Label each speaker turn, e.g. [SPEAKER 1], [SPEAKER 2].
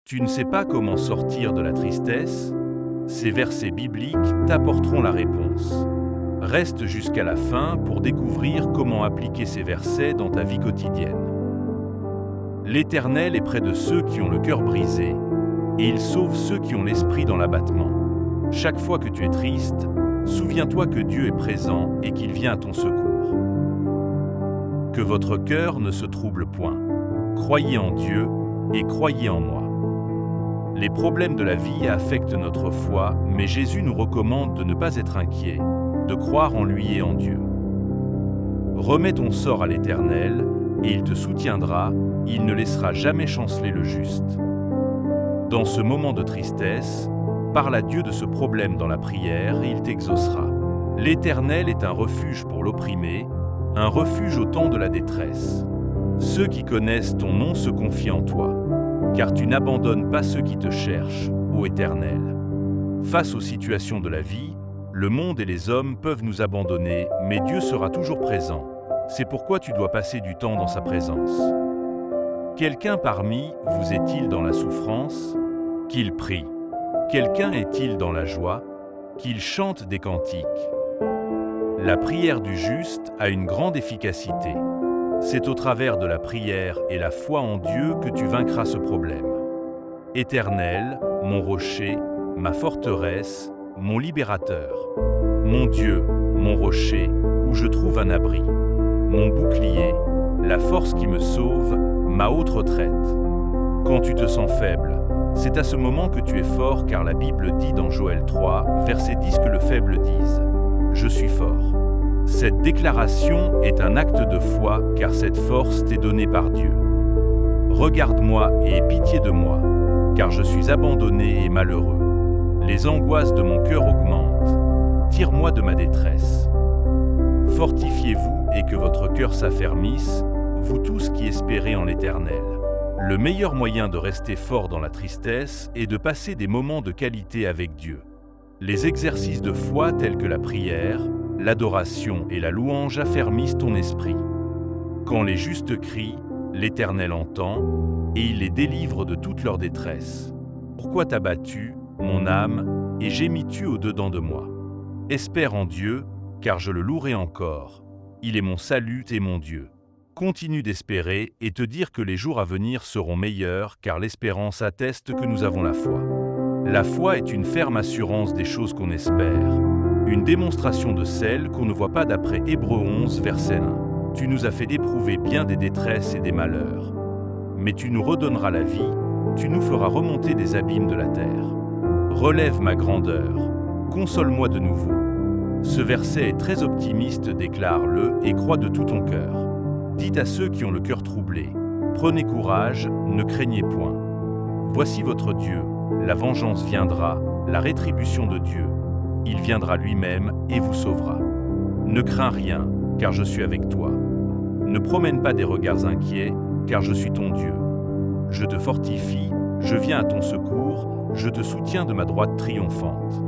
[SPEAKER 1] Tu ne sais pas comment sortir de la tristesse? Ces versets bibliques t'apporteront la réponse. Reste jusqu'à la fin pour découvrir comment appliquer ces versets dans ta vie quotidienne. L'Éternel est près de ceux qui ont le cœur brisé, et il sauve ceux qui ont l'esprit dans l'abattement. Chaque fois que tu es triste, souviens-toi que Dieu est présent et qu'il vient à ton secours. Que votre cœur ne se trouble point. Croyez en Dieu et croyez en moi. Les problèmes de la vie affectent notre foi, mais Jésus nous recommande de ne pas être inquiet, de croire en lui et en Dieu. Remets ton sort à l'Éternel, et il te soutiendra, il ne laissera jamais chanceler le juste. Dans ce moment de tristesse, parle à Dieu de ce problème dans la prière et il t'exaucera. L'Éternel est un refuge pour l'opprimé, un refuge au temps de la détresse. Ceux qui connaissent ton nom se confient en toi, car tu n'abandonnes pas ceux qui te cherchent, ô Éternel. Face aux situations de la vie, le monde et les hommes peuvent nous abandonner, mais Dieu sera toujours présent. C'est pourquoi tu dois passer du temps dans sa présence. Quelqu'un parmi vous est-il dans la souffrance? Qu'il prie. Quelqu'un est-il dans la joie? Qu'il chante des cantiques. La prière du juste a une grande efficacité. C'est au travers de la prière et la foi en Dieu que tu vaincras ce problème. Éternel, mon rocher, ma forteresse, mon libérateur. Mon Dieu, mon rocher, où je trouve un abri. Mon bouclier, la force qui me sauve, ma haute retraite. Quand tu te sens faible, c'est à ce moment que tu es fort, car la Bible dit dans Joël 3, verset 10 que le faible dise « Je suis fort ». Cette déclaration est un acte de foi, car cette force t'est donnée par Dieu. Regarde-moi et aie pitié de moi, car je suis abandonné et malheureux. Les angoisses de mon cœur augmentent. Tire-moi de ma détresse. Fortifiez-vous et que votre cœur s'affermisse, vous tous qui espérez en l'Éternel. Le meilleur moyen de rester fort dans la tristesse est de passer des moments de qualité avec Dieu. Les exercices de foi tels que la prière, l'adoration et la louange affermissent ton esprit. Quand les justes crient, l'Éternel entend, et il les délivre de toute leur détresse. Pourquoi t'as-tu, mon âme, et gémis-tu au-dedans de moi? Espère en Dieu, car je le louerai encore. Il est mon salut et mon Dieu. Continue d'espérer et te dire que les jours à venir seront meilleurs, car l'espérance atteste que nous avons la foi. La foi est une ferme assurance des choses qu'on espère, une démonstration de celles qu'on ne voit pas d'après Hébreux 11, verset 1. Tu nous as fait éprouver bien des détresses et des malheurs. Mais tu nous redonneras la vie, tu nous feras remonter des abîmes de la terre. Relève ma grandeur, console-moi de nouveau. Ce verset est très optimiste, déclare-le et crois de tout ton cœur. Dites à ceux qui ont le cœur troublé, prenez courage, ne craignez point. Voici votre Dieu, la vengeance viendra, la rétribution de Dieu. Il viendra lui-même et vous sauvera. Ne crains rien, car je suis avec toi. Ne promène pas des regards inquiets, car je suis ton Dieu. Je te fortifie, je viens à ton secours, je te soutiens de ma droite triomphante.